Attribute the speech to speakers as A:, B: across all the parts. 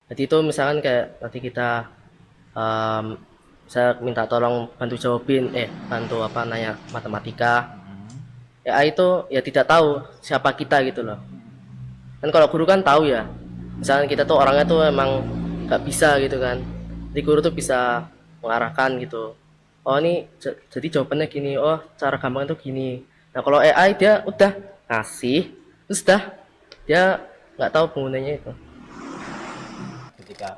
A: Jadi itu misalkan kayak nanti kita em, saya minta tolong bantu jawabin, bantu apa nanya matematika. AI itu ya tidak tahu siapa kita gitu loh. Kan kalau guru kan tahu ya. Misalkan kita tuh orangnya tuh emang nggak bisa gitu kan. Jadi guru tuh bisa mengarahkan gitu. Oh ini jadi jawabannya gini. Oh cara gampang itu gini. Nah kalau AI dia udah ngasih, terus dah dia nggak tahu penggunanya itu.
B: Ketika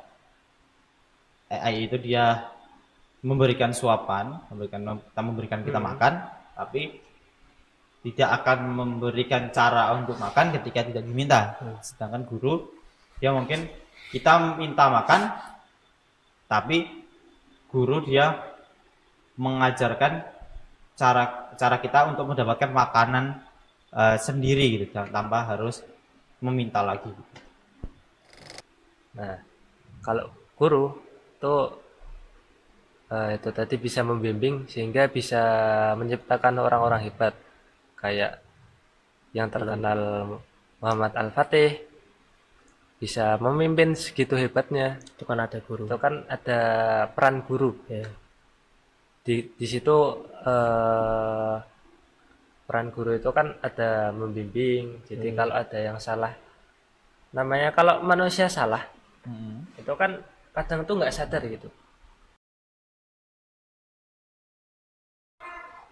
B: AI itu dia memberikan suapan, memberikan kita
A: Hmm.
B: makan, tapi tidak akan memberikan cara untuk makan ketika tidak diminta. Sedangkan guru, dia mungkin kita minta makan, tapi guru dia mengajarkan cara cara kita untuk mendapatkan makanan sendiri gitu, tanpa harus meminta lagi.
C: Nah, kalau guru tuh itu tadi bisa membimbing sehingga bisa menciptakan orang-orang hebat kayak yang terkenal Muhammad Al-Fatih bisa memimpin segitu hebatnya.
A: Itu kan ada guru.
C: Itu kan ada peran guru.
A: Ya.
C: Di situ eh, peran guru itu kan ada membimbing. Jadi kalau ada yang salah, namanya kalau manusia salah, itu kan kadang tuh nggak sadar gitu.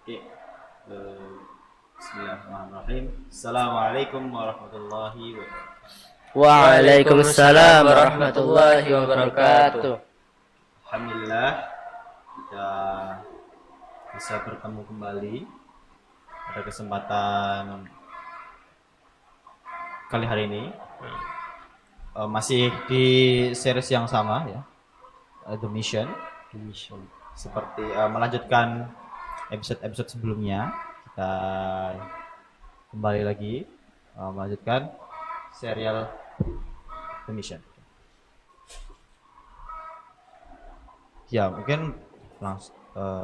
B: Oke. Bismillahirrahmanirrahim. Assalamualaikum warahmatullahi wabarakatuh.
A: Waalaikumsalam warahmatullahi wabarakatuh.
B: Alhamdulillah kita bisa bertemu kembali pada kesempatan kali hari ini. Masih di series yang sama ya, The Mission. Seperti melanjutkan episode sebelumnya, kita kembali lagi melanjutkan serial The Mission. Ya mungkin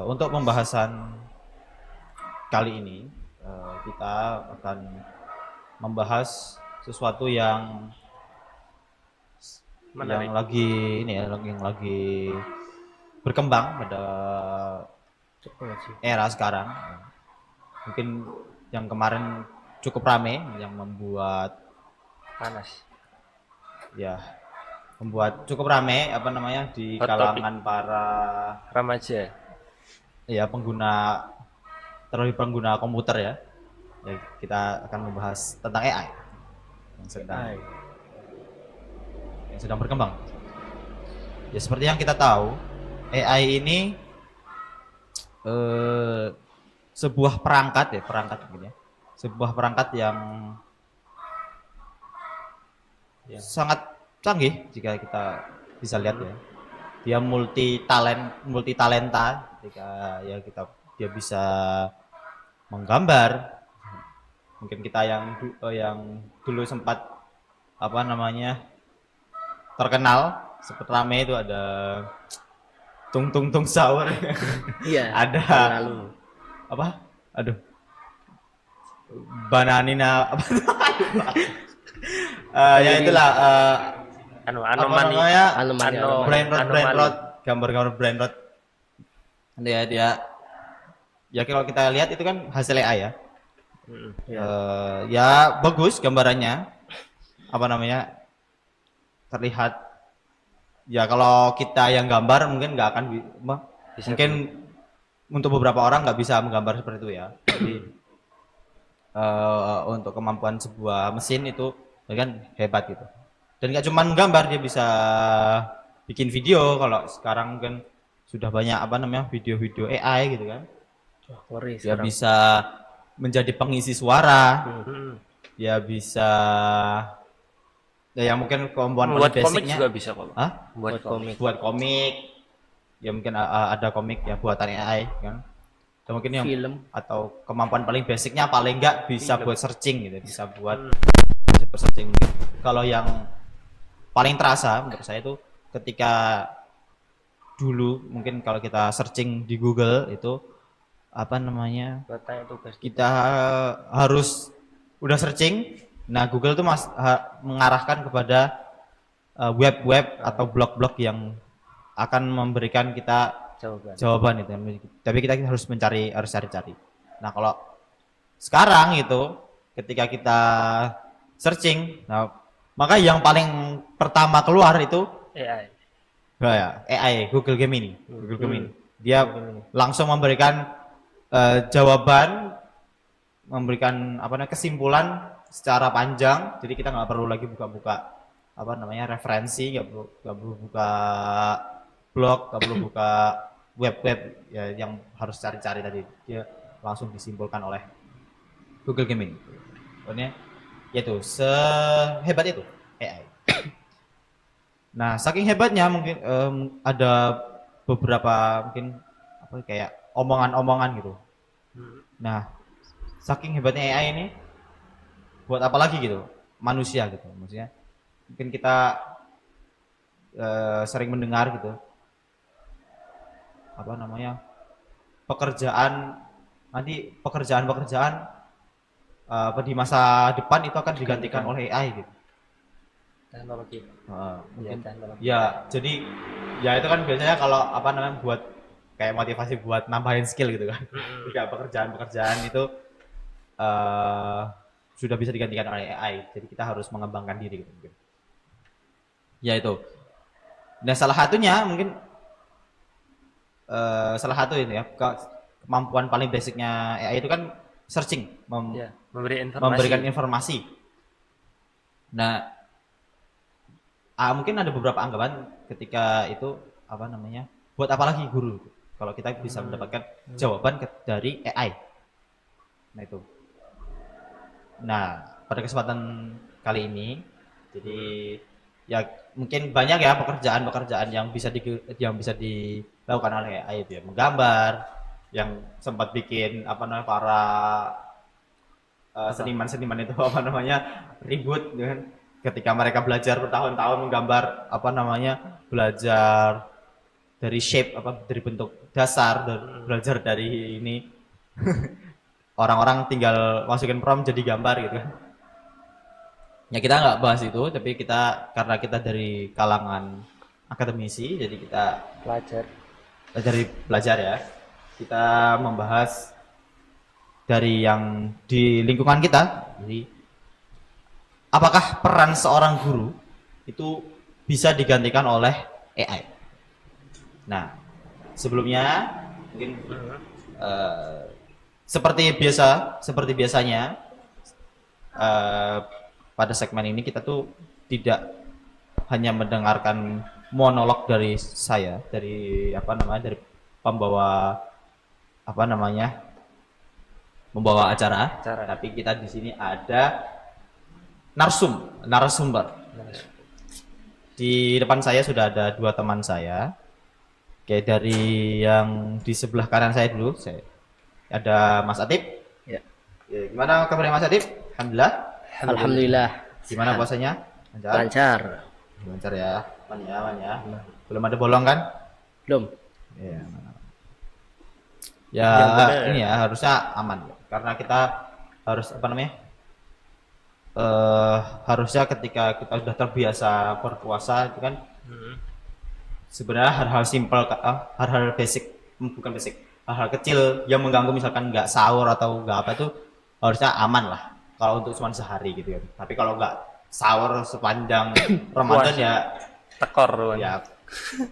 B: untuk pembahasan kali ini kita akan membahas sesuatu yang
C: Menarik.
B: lagi ini ya, yang lagi berkembang pada era sekarang. Mungkin yang kemarin cukup rame, yang membuat
C: Panas.
B: ya membuat cukup rame apa namanya di
C: Hot topic.
B: kalangan para
C: Remaja.
B: ya terlebih pengguna komputer ya. Ya kita akan membahas tentang AI yang sedang berkembang. Ya seperti yang kita tahu, AI ini sebuah perangkat gitu ya. Sebuah perangkat yang sangat canggih jika kita bisa lihat ya. Dia multi talenta ketika ya dia bisa menggambar. Mungkin kita yang dulu sempat apa namanya terkenal seperti rame itu ada Tung Tung Tung Sahur.
A: Iya.
B: Ada
A: Lalu.
B: apa? Aduh. Bananina apa? Ya itulah apa
C: Anomani.
B: namanya?
A: Anomali.
B: Brand road, gambar-gambar brand road. Dia ya kalau kita lihat itu kan hasil AI ya. Ya bagus gambarannya. Apa namanya? Terlihat ya kalau kita yang gambar mungkin nggak akan mungkin untuk beberapa orang nggak bisa menggambar seperti itu ya. Jadi untuk kemampuan sebuah mesin itu kan hebat gitu. Dan nggak cuma menggambar, dia bisa bikin video. Kalau sekarang kan sudah banyak apa namanya video-video AI gitu kan. Dia bisa menjadi pengisi suara. Dia bisa ya mungkin kemampuan
C: Buat
B: paling
C: komik
B: basicnya
C: juga bisa kok.
B: Hah?
C: Buat
B: komik ya mungkin ada komik ya buatan AI kan, atau mungkin yang
A: Film.
B: atau kemampuan paling basicnya paling enggak bisa buat searching gitu, bisa buat searching. Mungkin kalau yang paling terasa menurut saya itu ketika dulu mungkin kalau kita searching di Google itu apa namanya kita harus udah searching, nah Google tuh mengarahkan kepada web-web atau blog-blog yang akan memberikan kita
C: jawaban.
B: jawaban itu. Tapi kita harus cari-cari. Nah, kalau sekarang itu ketika kita searching, nah, maka yang paling pertama keluar itu
C: AI.
B: AI, Google Gemini. Dia langsung memberikan jawaban, memberikan kesimpulan secara panjang. Jadi kita nggak perlu lagi buka-buka referensi, nggak perlu buka blog, nggak perlu buka web-web ya, yang harus cari-cari tadi. Dia langsung disimpulkan oleh Google Gemini. Pokoknya yaitu sehebat itu AI. Nah, saking hebatnya mungkin ada beberapa mungkin kayak omongan-omongan gitu. Nah, saking hebatnya AI ini buat apa lagi gitu manusia gitu, maksudnya mungkin kita sering mendengar gitu pekerjaan di masa depan itu akan digantikan oleh AI gitu.
C: Teknologi.
B: Mungkin
C: teknologi.
B: ya, jadi ya itu kan biasanya kalau buat kayak motivasi buat nambahin skill gitu kan. Jika pekerjaan itu sudah bisa digantikan oleh AI, jadi kita harus mengembangkan diri gitu mungkin. Ya itu. Nah, salah satunya mungkin salah satu ini ya, kemampuan paling basicnya AI itu kan searching, memberikan informasi. Nah, mungkin ada beberapa anggapan ketika itu buat apa lagi guru kalau kita bisa mendapatkan jawaban dari AI. Nah itu. Nah, pada kesempatan kali ini, jadi ya mungkin banyak ya pekerjaan yang bisa dilakukan oleh AI itu ya, menggambar, yang sempat bikin para seniman-seniman itu ribut kan ketika mereka belajar bertahun-tahun menggambar belajar dari shape dari bentuk dasar, belajar dari ini orang-orang tinggal masukin prompt jadi gambar gitu kan. Ya kita nggak bahas itu, tapi karena kita dari kalangan akademisi, jadi kita belajar ya. Kita membahas dari yang di lingkungan kita. Jadi apakah peran seorang guru itu bisa digantikan oleh AI? Nah, sebelumnya mungkin seperti biasanya pada segmen ini kita tuh tidak hanya mendengarkan monolog dari saya, dari pembawa membawa acara, tapi kita di sini ada narasumber. Di depan saya sudah ada dua teman saya. Kayak dari yang di sebelah kanan saya dulu, ada Mas Atip.
A: Ya.
B: Gimana kabarnya Mas Atip?
A: Alhamdulillah.
B: Gimana puasanya?
A: Lancar.
B: Lancar ya. Aman ya. Belum ada bolong kan?
A: Belum.
B: Iya. Ya, ini ya harusnya aman karena kita harus harusnya ketika kita sudah terbiasa berpuasa itu kan sebenarnya hal-hal simpel, hal-hal basic, bukan basic, hal-hal kecil yang mengganggu misalkan nggak sahur atau nggak apa itu harusnya aman lah kalau untuk cuma sehari gitu kan. Tapi kalau nggak sahur sepanjang Ramadan ya
C: tekor
B: ya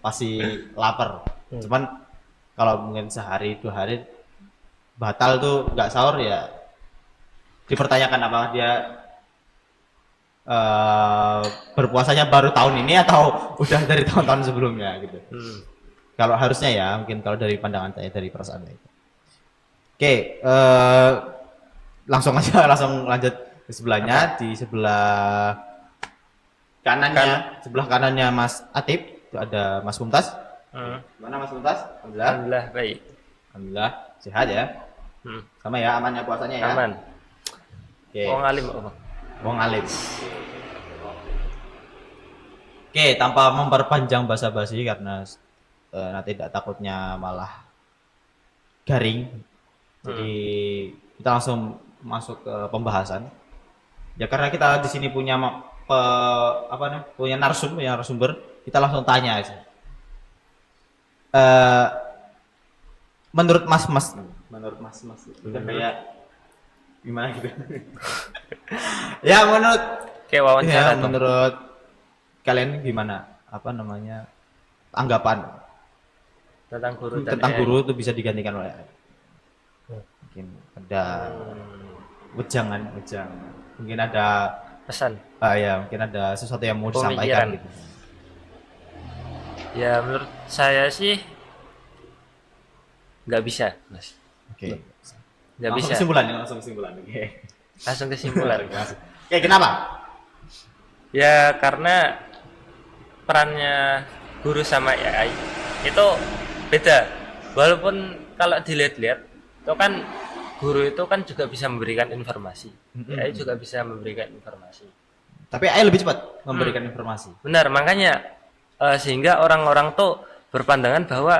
B: pasti lapar. Cuman kalau mungkin sehari 2 hari batal tuh nggak sahur ya dipertanyakan apakah dia berpuasanya baru tahun ini atau udah dari tahun-tahun sebelumnya gitu. Kalau harusnya ya, mungkin kalau dari pandangan saya, dari perasaan saya. Oke, langsung lanjut ke sebelahnya. Di sebelah kanannya Mas Atip itu ada Mas Mumtaz. Gimana Mas Mumtaz?
C: Alhamdulillah baik.
B: Alhamdulillah sehat ya. Sama ya, amannya puasanya ya.
C: Aman.
B: Oke. Wong alim. Oke, tanpa memperpanjang basa-basi karena nanti tidak takutnya malah garing. Jadi kita langsung masuk ke pembahasan. Ya karena kita di sini punya punya narasumber, kita langsung tanya aja. Menurut Mas, udah kayak gimana gitu. Ya menurut
C: Kayak wawancara dong.
B: menurut kalian gimana? Anggapan
C: Tentang guru dan
B: tentang
C: AI.
B: guru itu bisa digantikan oleh AI? Mungkin ada wejangan. Mungkin ada
C: Pesan.
B: mungkin ada sesuatu yang mau
C: Pemikiran.
B: disampaikan gitu.
C: Ya menurut saya sih nggak bisa, Mas.
B: Oke.
C: Nggak bisa.
B: Langsung kesimpulan. Oke.
C: Langsung kesimpulan.
B: Oke, kenapa?
C: Ya karena perannya guru sama AI itu beda. Walaupun kalau dilihat-lihat itu kan guru itu kan juga bisa memberikan informasi. AI juga bisa memberikan informasi.
B: Tapi AI lebih cepat memberikan informasi.
C: Benar, makanya sehingga orang-orang tuh berpandangan bahwa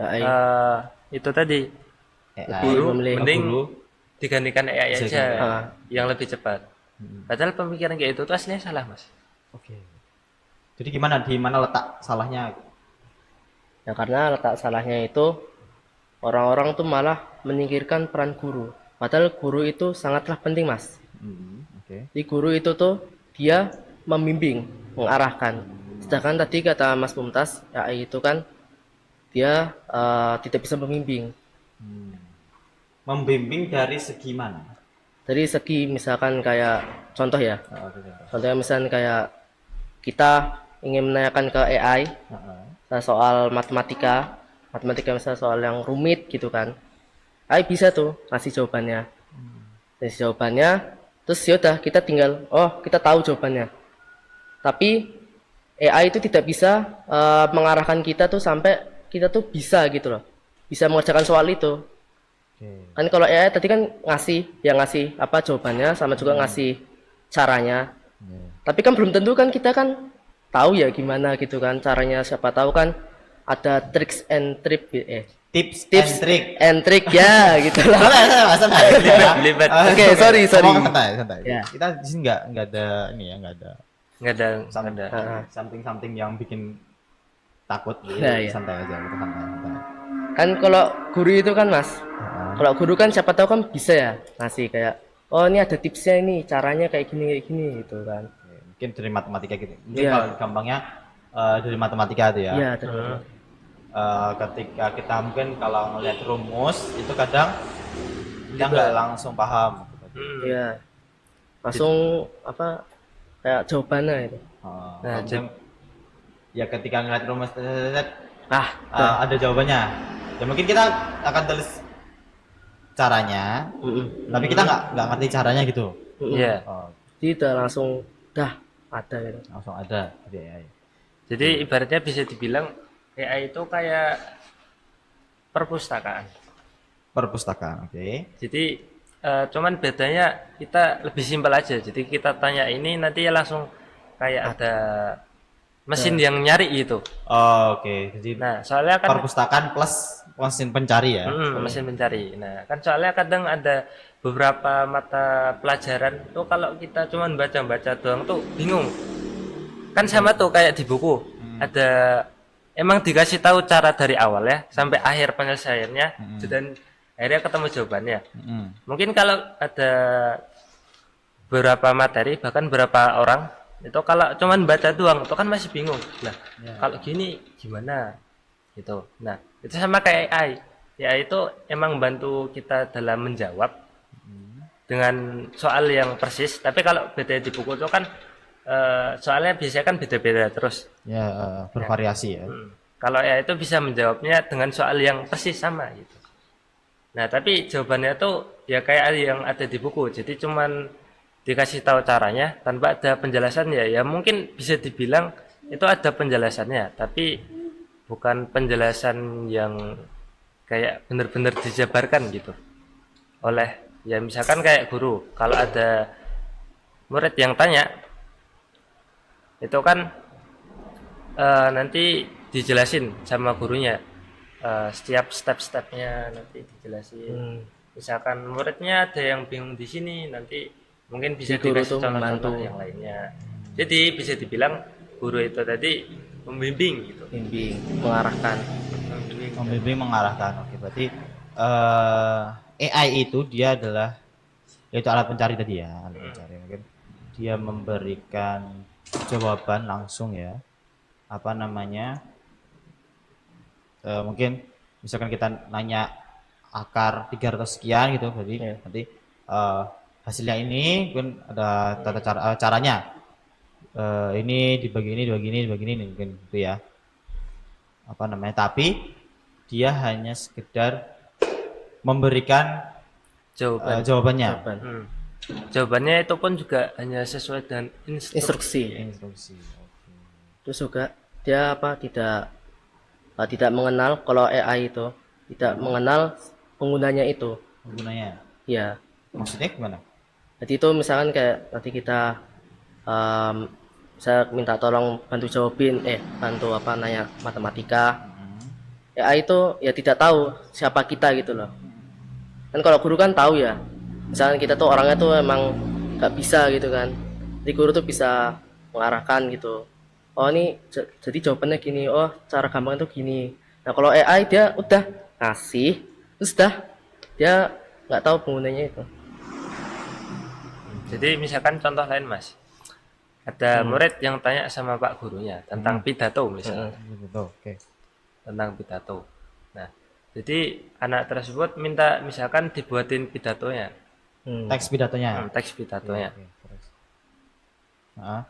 A: AI
C: itu tadi
B: AI
C: guru
A: memilih
C: mending
B: guru
C: digantikan AI
B: bisa
C: aja
A: ganti.
C: yang lebih cepat. Padahal pemikiran kayak itu tuh aslinya salah, Mas.
B: Oke. Jadi di mana letak salahnya?
A: ya karena letak salahnya itu orang-orang tuh malah menyingkirkan peran guru, padahal guru itu sangatlah penting, Mas.
B: Oke.
A: Di guru itu tuh dia membimbing, mengarahkan. Sedangkan tadi kata Mas Mumtaz, AI itu kan dia tidak bisa membimbing.
B: Membimbing dari segi mana?
A: Dari segi misalkan kayak contoh ya,
B: Oke.
A: contohnya misalkan kayak kita ingin menanyakan ke AI soal matematika misalnya soal yang rumit gitu kan, AI bisa tuh kasih jawabannya, terus yaudah kita tinggal kita tahu jawabannya. Tapi AI itu tidak bisa mengarahkan kita tuh sampai kita tuh bisa gitu loh, bisa mengerjakan soal itu. Kan kalau AI tadi kan ngasih apa jawabannya sama juga ngasih caranya. Tapi kan belum tentu kan kita kan tahu ya gimana gitu kan caranya, siapa tahu kan ada tips and trick and trick ya gitu lah.
B: Santai.
C: Belibet.
A: Oke, sorry.
B: Santai.
A: Ya.
B: Kita di sini nggak ada nggak ada
C: Nggak ada.
B: something yang bikin takut gitu.
A: Nah, iya.
B: Santai aja, kita santai.
A: Kan kalau guru itu kan, Mas, kalau guru kan siapa tahu kan bisa ya ngasih kayak ini ada tipsnya, ini caranya kayak gini gitu kan.
B: Mungkin dari matematika gitu. Mungkin
A: Iya.
B: kalau gampangnya dari matematika tuh ya.
A: Iya, terus.
B: Ketika kita mungkin kalau ngelihat rumus itu kadang kita nggak langsung paham.
A: Iya. Langsung apa kayak jawabannya itu.
C: Nah,
B: Kemudian, ya ketika ngelihat rumus
A: Nah.
B: ada jawabannya. Ya mungkin kita akan tulis caranya, tapi kita nggak ngerti caranya gitu.
C: Iya.
A: Tidak langsung ada gitu.
B: Langsung ada di AI.
C: Jadi ibaratnya bisa dibilang AI itu kayak perpustakaan.
B: Perpustakaan, oke.
C: Jadi cuman bedanya kita lebih simpel aja. Jadi kita tanya ini nanti ya langsung kayak ada mesin yang nyari gitu.
B: Oke. Jadi
C: Nah, soalnya kan
B: perpustakaan plus mesin pencari ya.
C: mesin pencari. Nah, kan soalnya kadang ada beberapa mata pelajaran tuh kalau kita cuman baca-baca doang tuh bingung. Kan sama tuh kayak di buku. Ada emang dikasih tahu cara dari awal ya sampai akhir penyelesaiannya dan akhirnya ketemu jawabannya. Mungkin kalau ada beberapa materi bahkan beberapa orang itu kalau cuman baca doang itu kan masih bingung. Nah, kalau gini gimana gitu. Nah, itu sama kayak AI. AI itu emang bantu kita dalam menjawab dengan soal yang persis, tapi kalau beda di buku itu kan soalnya biasanya kan beda-beda terus.
B: Ya, bervariasi ya.
C: Kalau AI itu bisa menjawabnya dengan soal yang persis sama gitu. Nah, tapi jawabannya tuh ya kayak yang ada di buku. Jadi cuman dikasih tahu caranya tanpa ada penjelasan ya mungkin bisa dibilang itu ada penjelasannya, tapi bukan penjelasan yang kayak benar-benar dijabarkan gitu oleh ya misalkan kayak guru. Kalau ada murid yang tanya itu kan nanti dijelasin sama gurunya setiap step-stepnya nanti dijelasin. Misalkan muridnya ada yang bingung di sini nanti mungkin bisa
A: Guru
C: dikasih
A: tuh
C: contoh-contoh
A: membantu.
C: yang lainnya. Jadi bisa dibilang guru itu tadi membimbing gitu.
A: bimbing, mengarahkan.
B: Membimbing mengarahkan. Oke, berarti AI itu dia adalah yaitu alat pencari tadi ya, alat pencari. Mungkin dia memberikan jawaban langsung ya. Apa namanya? Mungkin misalkan kita nanya akar 300 sekian gitu, berarti
A: Iya.
B: nanti hasilnya ini kan ada tata cara caranya. Ini dibagi ini mungkin gitu ya. Apa namanya? Tapi dia hanya sekedar memberikan
C: Jawaban.
B: jawabannya.
A: Jawaban.
C: Jawabannya itu pun juga hanya sesuai dengan
A: Instruksi.
B: Instruksi.
A: Terus juga dia apa tidak mengenal kalau AI itu tidak mengenal penggunanya itu.
B: Penggunanya.
A: Ya.
B: Maksudnya gimana?
A: Jadi itu misalkan kayak nanti kita saya minta tolong bantu apa nanya matematika. AI itu ya tidak tahu siapa kita gitu loh. Kan kalau guru kan tahu ya. Misalkan kita tuh orangnya tuh emang nggak bisa gitu kan. Jadi guru tuh bisa mengarahkan gitu. Oh ini jadi jawabannya gini. Oh cara gampang itu gini. Nah kalau AI dia udah ngasih, terus dah dia nggak tahu penggunanya itu.
C: Jadi misalkan contoh lain Mas, ada murid yang tanya sama Pak gurunya tentang pidato misalnya,
B: Betul. Oke.
C: tentang pidato. Nah, jadi anak tersebut minta misalkan dibuatin pidatonya,
B: Teks pidatonya.
C: teks pidatonya.
B: Oke, terus. Nah,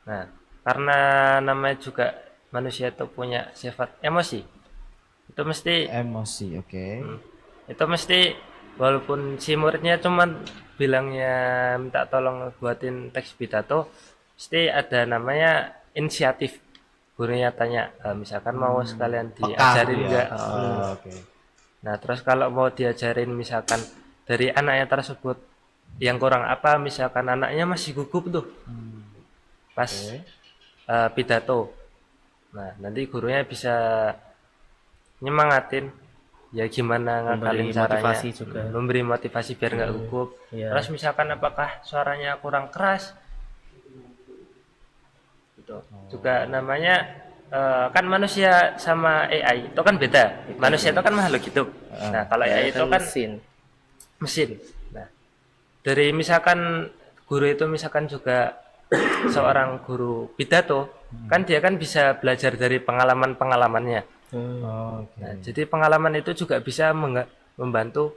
C: Nah, karena namanya juga manusia itu punya sifat emosi, itu mesti
B: emosi, oke.
C: itu mesti walaupun si muridnya cuman bilangnya minta tolong buatin teks pidato, mesti ada namanya inisiatif. Gurunya tanya, misalkan mau sekalian
B: Peka
C: diajarin
B: gitu ya.
C: enggak?
B: Oke.
C: Nah, terus kalau mau diajarin misalkan dari anaknya tersebut yang kurang apa, misalkan anaknya masih gugup tuh pas pidato. Nah, nanti gurunya bisa nyemangatin ya gimana ngakalin
A: Memberi
C: caranya,
A: motivasi juga.
C: memberi motivasi biar nggak gugup.
A: Iya.
C: Terus misalkan apakah suaranya kurang keras, gitu. Juga namanya kan manusia sama AI itu kan beda. Manusia itu kan makhluk hidup. Nah, kalau AI itu kan mesin. Nah, dari misalkan guru itu misalkan juga seorang guru pidato, kan dia kan bisa belajar dari pengalaman-pengalamannya.
B: Oke.
C: Nah, jadi pengalaman itu juga bisa membantu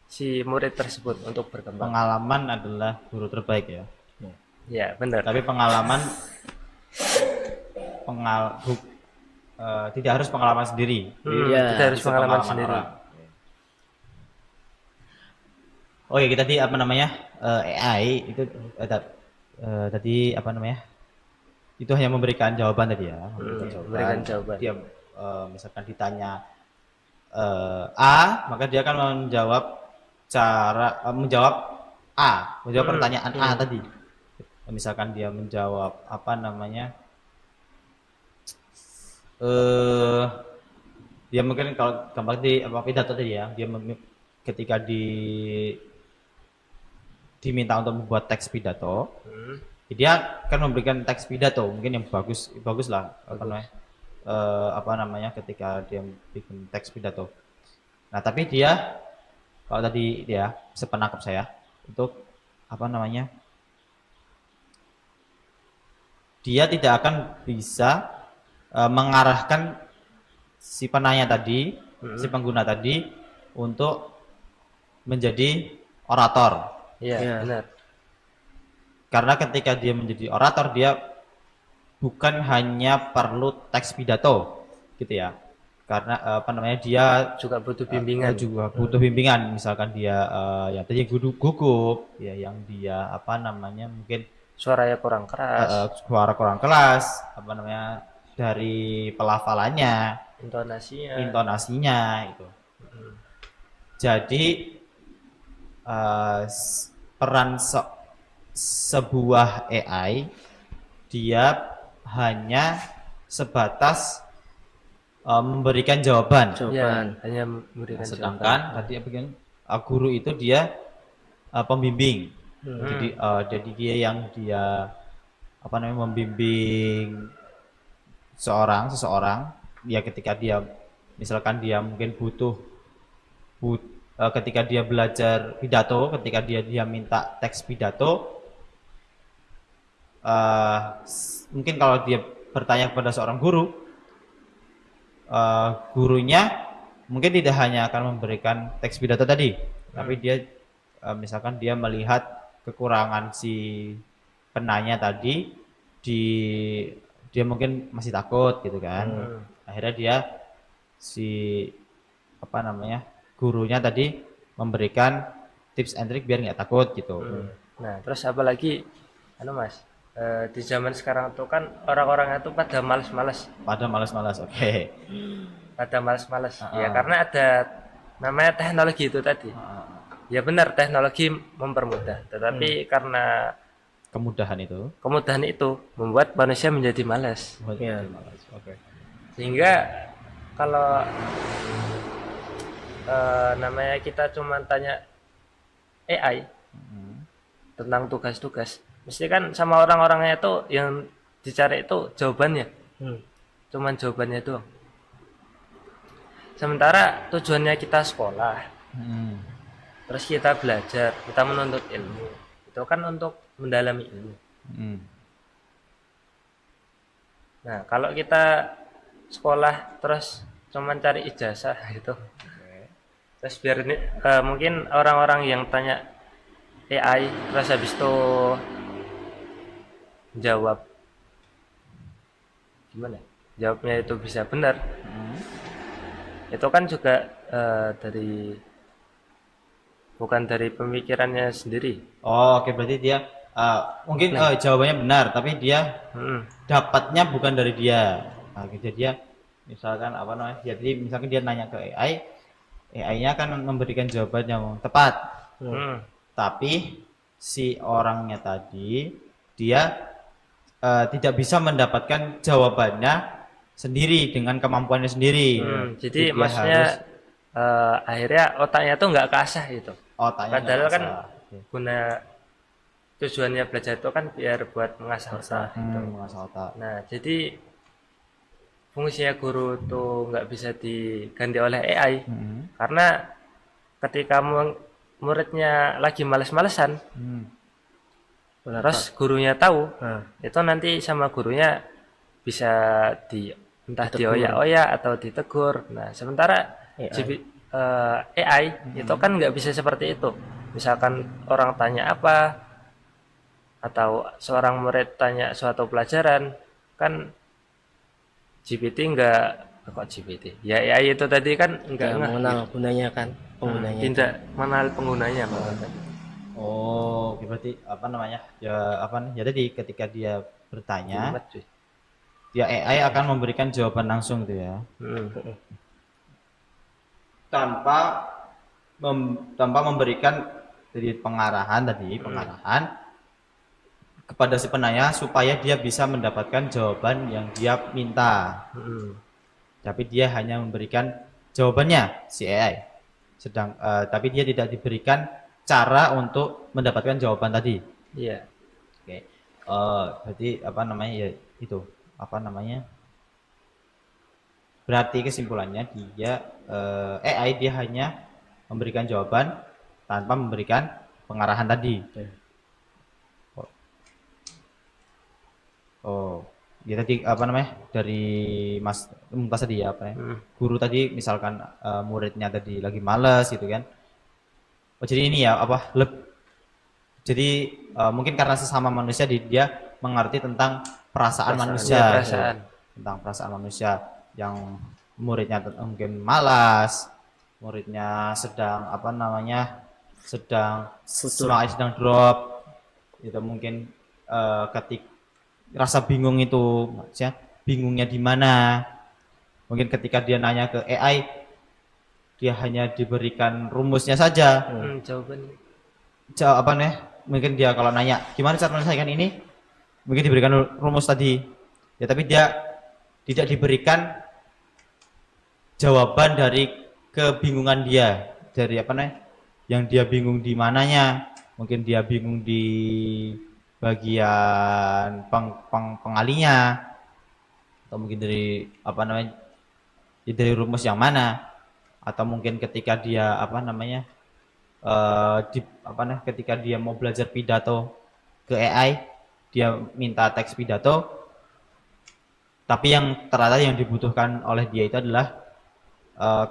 C: si murid tersebut untuk berkembang.
B: Pengalaman adalah guru terbaik ya.
C: Ya, benar.
B: Tapi pengalaman tidak harus pengalaman sendiri.
A: Iya,
C: kita harus
B: Bisa
C: pengalaman sendiri.
B: orang. Oke, kita tadi apa namanya AI itu tadi apa namanya? Itu hanya memberikan jawaban tadi ya.
C: Memberikan jawaban.
B: Dia misalkan ditanya A, maka dia akan menjawab pertanyaan A tadi. Misalkan dia menjawab apa namanya? Dia mungkin kalau gampang di apa pidato tadi ya, ketika diminta untuk membuat teks pidato, dia akan memberikan teks pidato mungkin yang bagus lah apa namanya ketika dia bikin teks pidato. Nah tapi dia kalau tadi dia sepenangkap saya untuk apa namanya dia tidak akan bisa mengarahkan si penanya tadi, si pengguna tadi untuk menjadi orator.
C: Iya, benar.
B: Karena ketika dia menjadi orator, dia bukan hanya perlu teks pidato, gitu ya. Karena apa namanya dia
C: Juga butuh bimbingan.
B: juga butuh bimbingan. Misalkan dia yang tadi gugup, ya yang dia apa namanya mungkin
C: Suaranya kurang keras,
B: suara kurang keras, apa namanya dari pelafalannya, intonasinya itu. Jadi peran sebuah AI dia hanya sebatas memberikan jawaban.
C: Ya, hanya memberikan
B: Sedangkan tadi guru itu dia pembimbing. Jadi dia yang dia apa namanya, membimbing seseorang ya ketika dia misalkan dia mungkin ketika dia belajar pidato, ketika dia minta teks pidato, mungkin kalau dia bertanya kepada seorang guru, gurunya mungkin tidak hanya akan memberikan teks pidato tadi, tapi dia misalkan dia melihat kekurangan si penanya tadi, dia mungkin masih takut gitu kan. Akhirnya dia si apa namanya, gurunya tadi memberikan tips and trick biar nggak takut gitu.
C: Nah, terus apalagi Mas, di zaman sekarang tuh kan orang-orangnya tuh pada males-males.
B: Pada malas-malas, oke.
C: Pada males-males. Ya karena ada namanya teknologi itu tadi. Ya benar, teknologi mempermudah, tetapi karena
B: Kemudahan
C: itu membuat manusia menjadi malas.
A: Iya.
B: malas. Oke.
C: Sehingga kalau namanya kita cuma tanya AI tentang tugas-tugas, mesti kan sama orang-orangnya itu yang dicari itu jawabannya, cuman jawabannya doang. Sementara tujuannya kita sekolah, terus kita belajar, kita menuntut ilmu, itu kan untuk mendalami ilmu. Nah, kalau kita sekolah terus cuman cari ijazah gitu, terus biar ini mungkin orang-orang yang tanya AI terus habis itu jawab gimana? Jawabnya itu bisa benar. Itu kan juga bukan dari pemikirannya sendiri.
B: Oh, oke, berarti dia mungkin jawabannya benar, tapi dia dapatnya bukan dari dia. Nah, gitu dia misalkan apa namanya? Jadi misalkan dia nanya ke AI-nya akan memberikan jawaban yang tepat. Tapi si orangnya tadi dia tidak bisa mendapatkan jawabannya sendiri dengan kemampuannya sendiri.
C: Jadi
B: dia
C: maksudnya
B: harus
C: akhirnya otaknya tuh nggak keasah gitu.
B: otaknya
C: Padahal
B: nggak
C: kan
B: asah. Oke.
C: guna tujuannya belajar itu kan biar buat mengasah otak.
B: Mengasah otak.
C: Nah, jadi fungsinya guru tuh nggak bisa diganti oleh AI karena ketika muridnya lagi males-malesan, terus gurunya tahu, itu nanti sama gurunya bisa entah dioyak-oyak atau ditegur. Nah, sementara AI itu kan nggak bisa seperti itu. Misalkan orang tanya apa atau seorang murid tanya suatu pelajaran, kan GPT kok GPT? Ya AI itu tadi kan
A: Nggak mengenal gunanya kan, penggunanya.
C: tidak mengenal penggunanya.
B: Oh, oke, berarti apa namanya? Ya apa nih? Ya tadi ketika dia bertanya, ya AI akan memberikan jawaban langsung gitu ya. Tanpa memberikan jadi pengarahan kepada si penanya supaya dia bisa mendapatkan jawaban yang dia minta. Tapi dia hanya memberikan jawabannya si AI. Tapi dia tidak diberikan cara untuk mendapatkan jawaban tadi.
C: Iya.
B: Oke. Berarti apa namanya ya itu apa namanya? Berarti kesimpulannya AI dia hanya memberikan jawaban tanpa memberikan pengarahan tadi. Oh, ya tadi apa namanya dari Mas Mumtaz tadi ya apa ya? Guru tadi misalkan muridnya tadi lagi malas gitu kan. Oh, jadi ini ya apa jadi mungkin karena sesama manusia dia mengerti tentang perasaan manusia. Tentang perasaan manusia yang muridnya mungkin malas, muridnya sedang apa namanya semangat sedang drop, itu mungkin rasa bingung itu, maksudnya bingungnya di mana? Mungkin ketika dia nanya ke AI, dia hanya diberikan rumusnya saja. Jawabannya, mungkin dia kalau nanya gimana cara menyelesaikan ini, mungkin diberikan rumus tadi. Ya, tapi dia tidak diberikan jawaban dari kebingungan dia, dari apa nih? Yang dia bingung di mananya, mungkin dia bingung di bagian pengalinya, atau mungkin dari apa namanya, ya dari rumus yang mana, atau mungkin ketika dia apa namanya, ketika dia mau belajar pidato ke AI, dia minta teks pidato, tapi yang ternyata yang dibutuhkan oleh dia itu adalah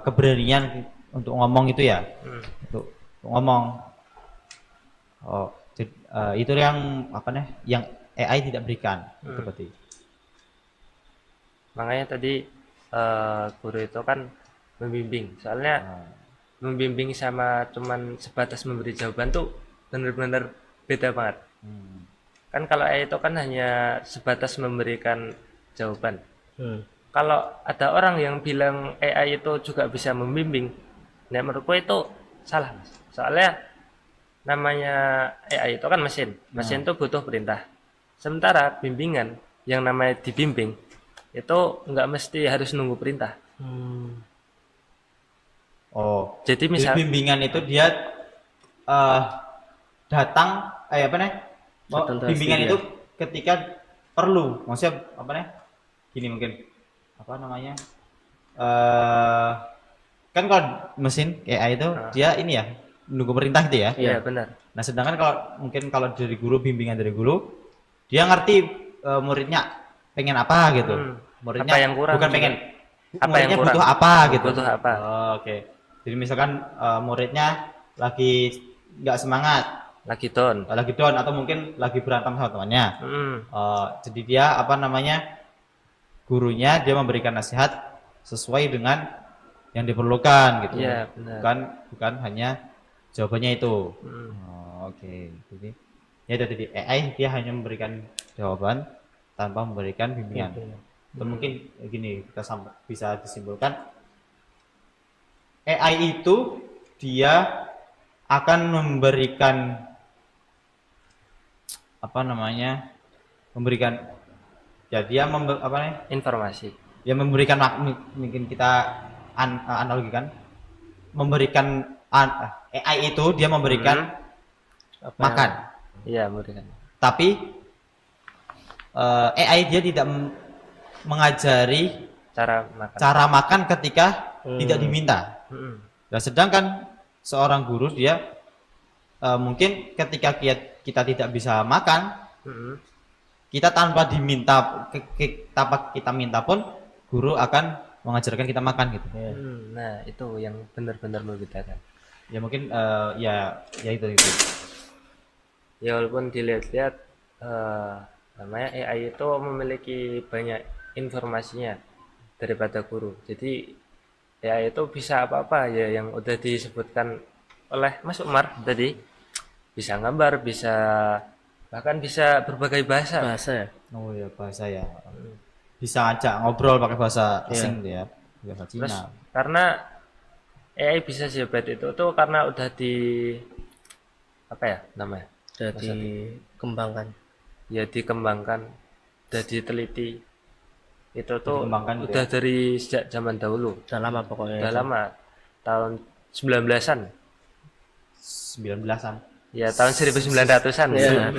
B: keberanian untuk ngomong itu ya, untuk ngomong. Itu yang apa nih, yang AI tidak berikan. Itu berarti.
C: Makanya tadi guru itu kan membimbing. Soalnya membimbing sama cuman sebatas memberi jawaban tuh bener-bener beda banget. Kan kalau AI itu kan hanya sebatas memberikan jawaban. Kalau ada orang yang bilang AI itu juga bisa membimbing, nah menurutku itu salah, Mas. Soalnya namanya AI itu kan mesin. Mesin itu butuh perintah. Sementara bimbingan yang namanya dibimbing itu nggak mesti harus nunggu perintah. Jadi
B: Jadi
C: misal
B: bimbingan itu dia datang apa nih?
A: Datang
B: Bimbingan
A: sendiri
B: itu ketika perlu. Maksudnya apa nih? Gini mungkin apa namanya? Kan kalau mesin AI itu dia ini ya, nunggu perintah gitu ya.
C: iya benar.
B: Nah, sedangkan kalau mungkin kalau dari guru, bimbingan dari guru, dia ngerti muridnya pengen apa gitu. Muridnya
C: Apa yang kurang
B: bukan
C: juga.
B: pengen,
C: Apa
B: muridnya
C: yang kurang?
B: butuh apa gitu.
C: Butuh apa?
B: Oke. Jadi misalkan muridnya lagi nggak semangat,
C: Lagi down.
B: atau mungkin lagi berantem sama temannya. Jadi dia apa namanya, gurunya dia memberikan nasihat sesuai dengan yang diperlukan gitu.
C: Iya, benar.
B: Bukan hanya jawabannya itu. Oke. Jadi ya itu tadi, AI dia hanya memberikan jawaban tanpa memberikan bimbingan. Atau mungkin gini, kita bisa disimpulkan AI itu dia akan memberikan apa namanya, ya dia
C: Informasi.
B: ya memberikan mungkin kita analogikan, memberikan AI itu dia memberikan makan,
C: Iya, memberikan.
B: tapi AI dia tidak mengajari
C: Cara makan.
B: cara makan ketika tidak diminta. Nah, sedangkan seorang guru dia mungkin ketika kita tidak bisa makan, kita tanpa diminta, tanpa kita minta pun guru akan mengajarkan kita makan gitu.
C: Nah, itu yang benar-benar membedakan.
B: Ya mungkin ya itu.
C: Ya walaupun dilihat-lihat namanya AI itu memiliki banyak informasinya daripada guru. Jadi AI itu bisa apa-apa ya yang udah disebutkan oleh Mas Umar tadi. Bisa gambar, bahkan bisa berbagai bahasa.
A: Bahasa ya.
B: Oh ya, bahasa ya. Bisa ngajak ngobrol pakai bahasa asing gitu ya. Bahasa Cina.
C: Terus karena AI bisa sehebat itu tuh karena udah di apa ya namanya?
A: Udah dikembangkan.
C: Ya dikembangkan, udah diteliti. Itu tuh
B: Dikembangkan gitu
C: udah dari sejak zaman dahulu.
A: Udah lama pokoknya.
C: Udah lama. Tahun 1900-an.
B: 19-an.
C: Ya tahun 1900-an.
A: Iya.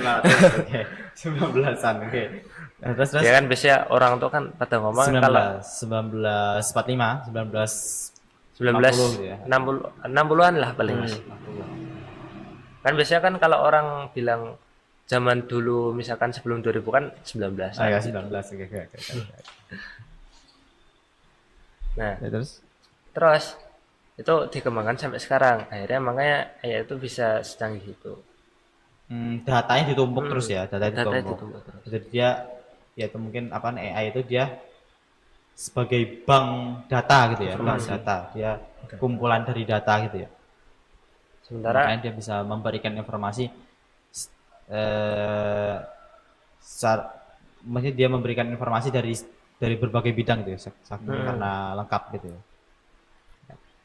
B: Oke. 19-an. Oke. Nah, terus
C: Ya kan biasanya orang tuh kan pada ngomong kalau
B: 1945,
C: 1960
B: gitu ya.
C: 60-an lah paling Mas. Kan biasanya kan kalau orang bilang zaman dulu misalkan sebelum 2000 kan 19.
B: Ah ya, 19. Oke.
C: Nah,
B: Ya, terus
C: terus itu dikembangkan sampai sekarang. Akhirnya makanya AI itu bisa secanggih itu.
B: datanya ditumpuk terus ya,
C: Datanya
B: ditumpuk.
C: ditumpuk terus.
B: Jadi dia ya itu mungkin apa, AI itu dia sebagai bank data gitu ya, bank data. Dia kumpulan dari data gitu ya.
C: Sementara
B: Makanya dia bisa memberikan informasi maksudnya dia memberikan informasi dari berbagai bidang gitu ya, saking karena lengkap gitu ya.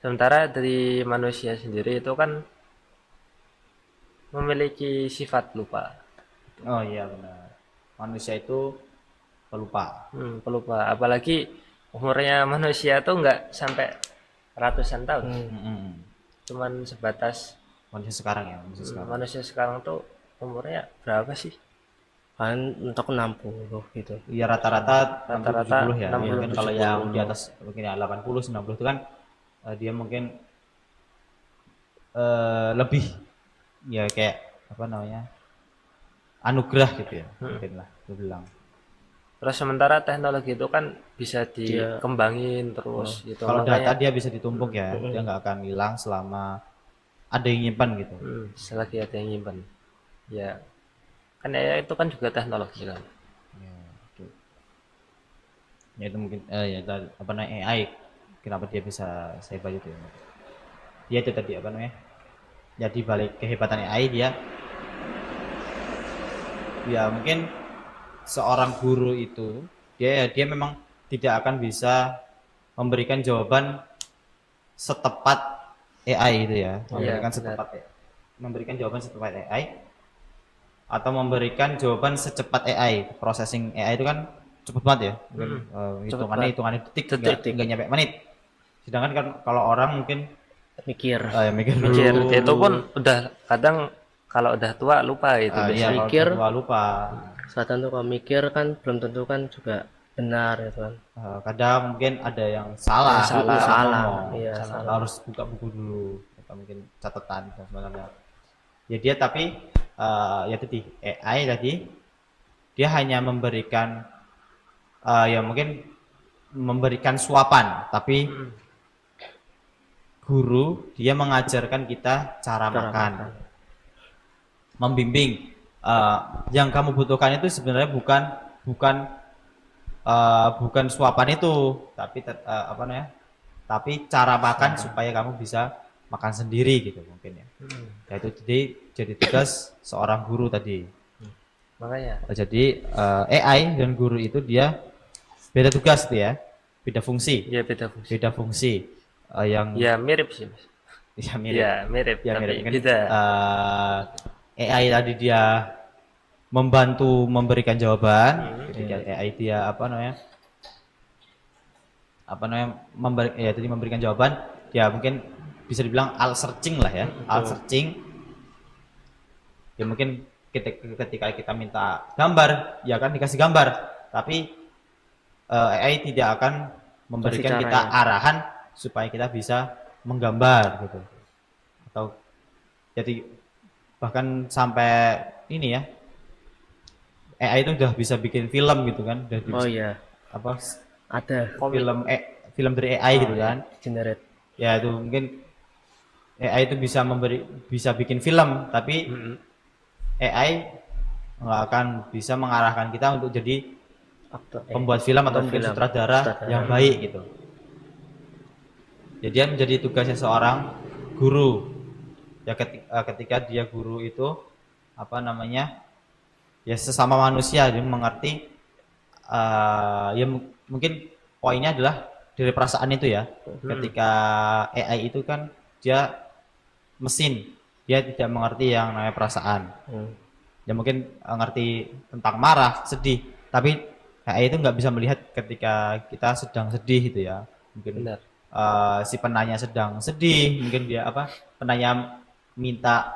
C: sementara dari manusia sendiri itu kan memiliki sifat lupa.
B: Oh iya benar. Manusia itu pelupa.
C: Pelupa. Apalagi umurnya manusia tuh nggak sampai ratusan tahun. Cuman sebatas
B: Manusia sekarang ya, manusia sekarang.
C: manusia sekarang tuh umurnya berapa sih?
A: paling mentok 60 gitu.
B: Ya rata-rata 60
C: Rata-rata
B: 70 ya.
C: 60,
B: Mungkin kalau yang di atas mungkin ya 80 90 itu kan dia mungkin lebih ya kayak apa namanya? Anugerah gitu ya. Mungkin lah gue bilang.
C: Terus sementara teknologi itu kan bisa
A: Dia-
C: dikembangin terus gitu.
B: Kalau data
C: Makanya
B: dia bisa ditumpuk ya, dia nggak akan hilang selama ada yang nyimpan gitu.
C: selagi ada yang nyimpen. Ya kan AI itu kan juga teknologi kan.
B: Ya, itu. Ya itu mungkin apa namanya AI kenapa dia bisa sehebat itu ya. Dia itu tadi apa namanya? Jadi balik kehebatan AI dia ya mungkin seorang guru itu dia memang tidak akan bisa memberikan jawaban setepat AI itu ya, memberikan jawaban setepat AI atau memberikan jawaban secepat AI. Processing AI itu kan cepat banget ya, mungkin hitungannya detik, nggak nyampe menit. Sedangkan kan kalau orang mungkin
A: Mikir.
B: ya mikir
C: Mikir
B: dulu.
C: itu pun udah kadang kalau udah tua lupa itu
B: Iya,
C: biasanya.
B: kalau
A: mikir.
B: tua lupa.
A: Saat itu kalau mikir kan belum tentu kan juga benar gitu kan.
B: Kadang mungkin ada yang salah,
A: Salah.
B: ngomong.
A: Iya,
B: Harus buka buku dulu atau mungkin catatan dan sebagainya. Ya dia tapi ya tadi AI tadi dia hanya memberikan ya mungkin memberikan suapan, tapi guru dia mengajarkan kita cara makan, membimbing. Yang kamu butuhkan itu sebenarnya bukan suapan itu, tapi apa namanya? Tapi cara makan supaya kamu bisa makan sendiri gitu mungkin ya. Ya itu jadi tugas seorang guru tadi.
C: Makanya
B: Jadi AI dan guru itu dia beda tugas tuh ya, beda fungsi,
C: ya beda fungsi.
B: yang
C: Ya mirip sih Mas.
B: ya mirip.
C: Ya mirip
B: Ya
C: tapi
B: mirip kan.
C: beda.
B: AI tadi dia membantu memberikan jawaban, ketika AI dia apa namanya tadi memberikan jawaban, ya mungkin bisa dibilang al searching lah ya, al searching. Ya mungkin ketika kita minta gambar, ya kan dikasih gambar, tapi AI tidak akan memberikan
A: Kasih
B: kita
A: cara ya.
B: arahan supaya kita bisa menggambar gitu. Atau jadi bahkan sampai ini ya, AI itu udah bisa bikin film gitu kan, udah
A: Oh iya,
B: apa
A: ada
B: film dari AI gitu kan.
A: generate.
B: Ya itu mungkin AI itu bisa bikin film, tapi AI nggak akan bisa mengarahkan kita untuk jadi pembuat film atau mungkin sutradara yang baik gitu. Jadi yang menjadi tugasnya seorang guru ya ketika dia guru itu apa namanya ya sesama manusia, dia mengerti ya mungkin poinnya adalah dari perasaan itu ya. Ketika AI itu kan dia mesin, dia tidak mengerti yang namanya perasaan. Ya mungkin ngerti tentang marah, sedih, tapi AI itu nggak bisa melihat ketika kita sedang sedih gitu ya. Mungkin
C: Benar.
B: si penanya sedang sedih, mungkin dia penanya minta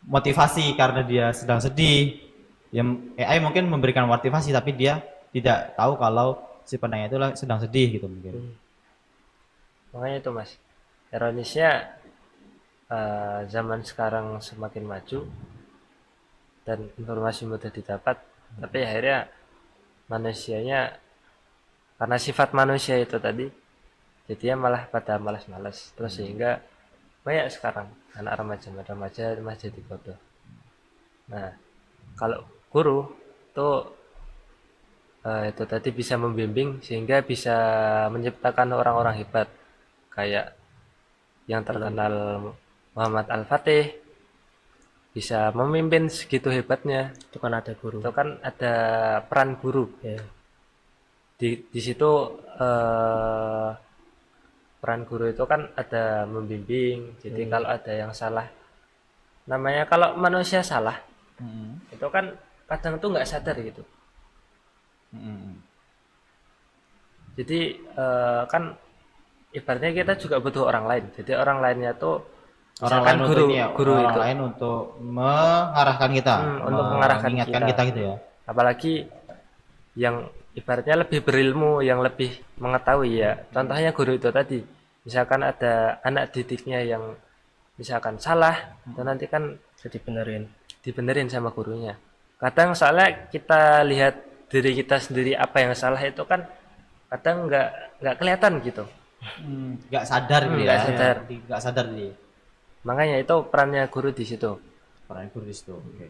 B: motivasi karena dia sedang sedih. Ya AI mungkin memberikan motivasi tapi dia tidak tahu kalau si penanya itu sedang sedih gitu mungkin.
C: Makanya itu Mas, ironisnya zaman sekarang semakin maju dan informasi mudah didapat, tapi akhirnya manusianya karena sifat manusia itu tadi jadinya malah pada malas-malas, terus sehingga banyak sekarang anak remaja jadi bodoh. Nah kalau guru tuh itu tadi bisa membimbing sehingga bisa menciptakan orang-orang hebat kayak yang terkenal Muhammad Al-Fatih, bisa memimpin segitu hebatnya.
A: Itu kan ada guru.
C: Itu kan ada peran guru
A: Ya.
C: di situ. Peran guru itu kan ada membimbing, jadi kalau ada yang salah, namanya kalau manusia salah itu kan kadang tuh nggak sadar gitu. Jadi kan ibaratnya kita juga butuh orang lain, jadi orang lainnya tuh
B: Orang
C: misalkan
B: lain
C: guru
B: orang
C: itu
B: lain untuk mengarahkan kita,
C: untuk mengarahkan
B: mengingatkan kita gitu ya.
C: apalagi yang ibaratnya lebih berilmu, yang lebih mengetahui ya. Contohnya guru itu tadi, misalkan ada anak didiknya yang misalkan salah, dan nanti kan
A: Jadi benerin.
C: dibenerin sama gurunya. Kadang soalnya kita lihat diri kita sendiri apa yang salah itu kan kadang nggak kelihatan gitu.
B: Nggak sadar gitu
C: Nggak
B: ya.
C: sadar.
B: Nggak sadar dia.
C: Makanya itu perannya guru di situ.
B: Peran guru di situ. Oke.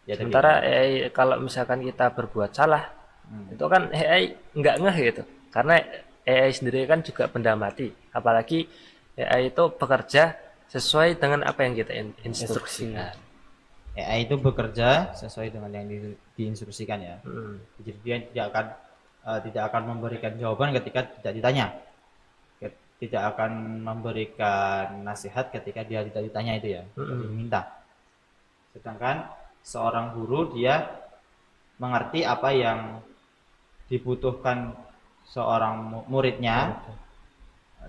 B: Ya tadi.
C: Sementara AI kalau misalkan kita berbuat salah, itu kan AI nggak ngeh gitu. Karena AI sendiri kan juga benda mati. Apalagi AI itu bekerja sesuai dengan apa yang kita instruksikan.
B: AI itu bekerja sesuai dengan yang diinstruksikan ya. Jadi dia tidak akan memberikan jawaban ketika tidak ditanya. Tidak akan memberikan nasihat ketika dia tidak ditanya itu ya, diminta. Sedangkan seorang guru dia mengerti apa yang dibutuhkan seorang muridnya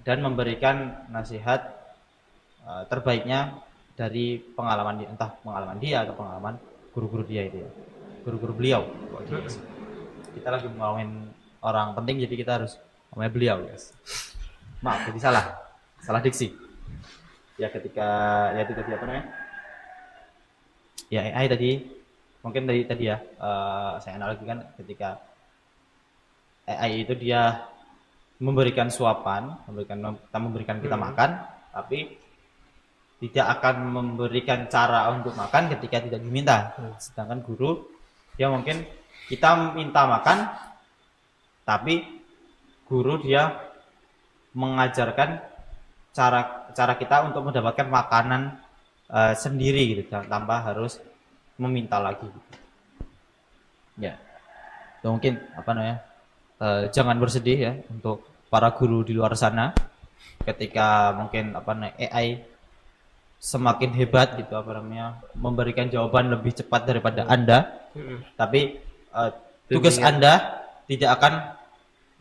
B: dan memberikan nasihat terbaiknya dari pengalaman dia, entah pengalaman dia atau pengalaman guru-guru dia itu ya, guru-guru beliau. Kita lagi ngomongin orang penting jadi kita harus ngomongin beliau, guys. Maaf, jadi salah diksi. Ya ketika ya itu tadi apa namanya? Ya AI tadi mungkin tadi ya saya analogikan ketika AI itu dia memberikan suapan, memberikan kita makan, tapi tidak akan memberikan cara untuk makan ketika tidak diminta. Sedangkan guru dia mungkin kita minta makan, tapi guru dia mengajarkan cara kita untuk mendapatkan makanan sendiri gitu, tanpa harus meminta lagi. Ya, itu mungkin apa namanya? Jangan bersedih ya untuk para guru di luar sana ketika mungkin apa namanya AI semakin hebat gitu apa namanya memberikan jawaban lebih cepat daripada Anda, tapi tugas Anda tidak akan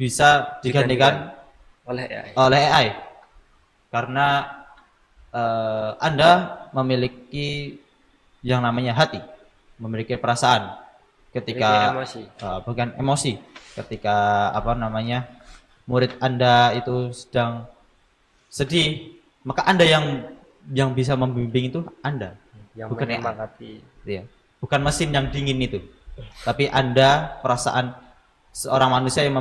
B: bisa digantikan oleh AI karena Anda memiliki yang namanya hati, memiliki perasaan ketika bukan emosi ketika apa namanya murid Anda itu sedang sedih, maka Anda yang bisa membimbing itu Anda,
C: yang
B: bukan
C: menyemangati.
B: Ya, bukan mesin yang dingin itu, tapi Anda perasaan seorang manusia yang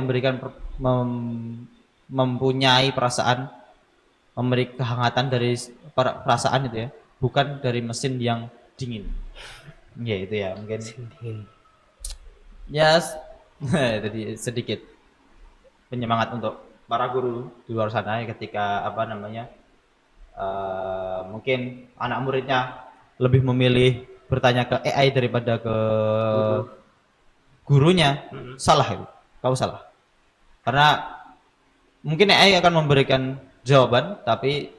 B: mempunyai perasaan, memberi kehangatan dari perasaan itu ya, bukan dari mesin yang dingin. Ya itu ya mungkin. Yes. Jadi sedikit penyemangat untuk para guru di luar sana ketika apa namanya mungkin anak muridnya lebih memilih bertanya ke AI daripada ke gurunya. Salah itu, kau salah. Karena mungkin AI akan memberikan jawaban, tapi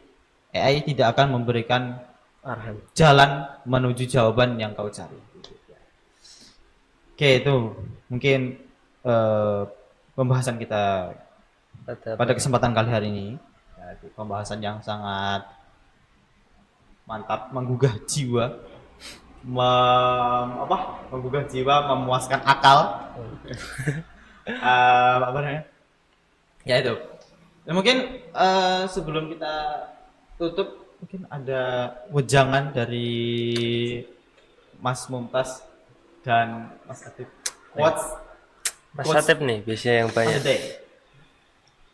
B: AI tidak akan memberikan jalan menuju jawaban yang kau cari. Oke, itu mungkin pembahasan kita pada kesempatan kali hari ini. Pembahasan yang sangat mantap, menggugah jiwa, menggugah jiwa, memuaskan akal. Apa namanya? Ya itu. Nah, mungkin sebelum kita tutup, mungkin ada wejangan dari Mas Mumtaz dan Mas Atib. Quotes
C: Mas Atib nih biasanya yang banyak.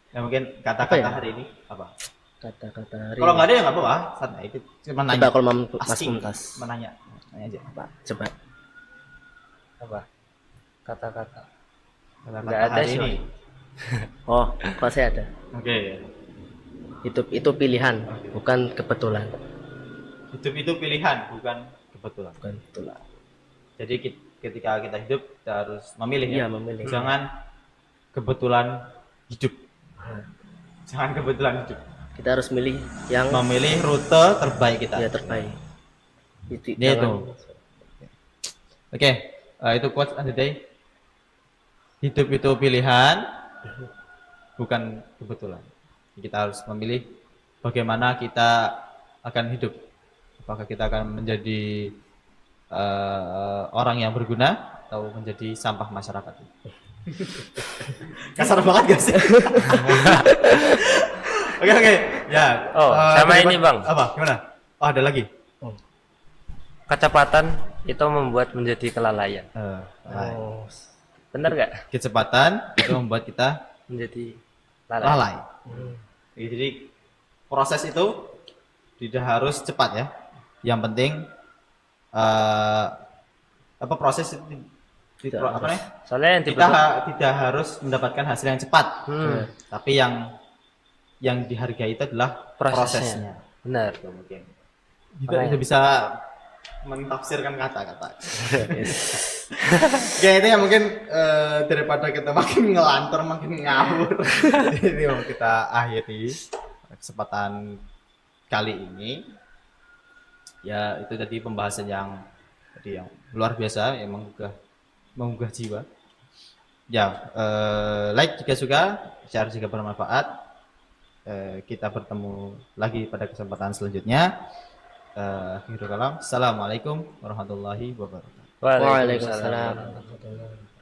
B: Ya mungkin kata-kata hari ini apa?
A: Kata-kata hari.
B: Kalau nggak ada ya nggak apa-apa, santai. Itu cuma nanya.
A: Coba kalau Mas Mumtaz.
B: Menanya, nanya aja.
A: Coba.
C: Apa? Kata-kata.
B: Nggak ada
C: sih.
B: ini.
A: Oh, kok saya ada.
B: Oke.
A: Itu pilihan, bukan kebetulan.
B: Hidup itu pilihan, bukan kebetulan.
A: Bukan kebetulan.
B: Jadi ketika kita hidup, kita harus memilih.
A: Iya,
B: ya?
A: memilih.
B: Jangan kebetulan hidup. Jangan kebetulan hidup.
A: Kita harus milih yang
B: Memilih rute terbaik kita.
A: ya terbaik.
B: Itu. Oke, itu quotes of the day. Hidup itu pilihan, bukan kebetulan. Kita harus memilih bagaimana kita akan hidup. Apakah kita akan menjadi orang yang berguna atau menjadi sampah masyarakat. Kasar banget gak sih? Oke, ya.
C: Oh, sama ini, Bang.
B: Apa? Gimana? Oh, ada lagi.
C: Kecepatan itu membuat menjadi kelalaian.
A: Oh,
C: Benar nggak?
B: Kecepatan itu membuat kita
C: Menjadi lalai.
B: lalai. Jadi proses itu tidak harus cepat ya. Yang penting apa proses itu apa nih?
C: Soalnya yang
B: Kita
C: dibutuhkan
B: tidak harus mendapatkan hasil yang cepat. Tapi yang dihargai itu adalah prosesnya.
C: Benar.
B: Mungkin kita tidak bisa mentafsirkan kata-kata. Oke, itu ya mungkin daripada kita makin ngelantur, makin ngawur. Jadi mau kita akhiri kesempatan kali ini. Ya itu tadi pembahasan yang luar biasa, yang menggugah jiwa. Ya, like jika suka, share jika bermanfaat. Kita bertemu lagi pada kesempatan selanjutnya. Akhirul kalam. Assalamualaikum warahmatullahi wabarakatuh.
A: Waalaikumsalam warahmatullahi wabarakatuh.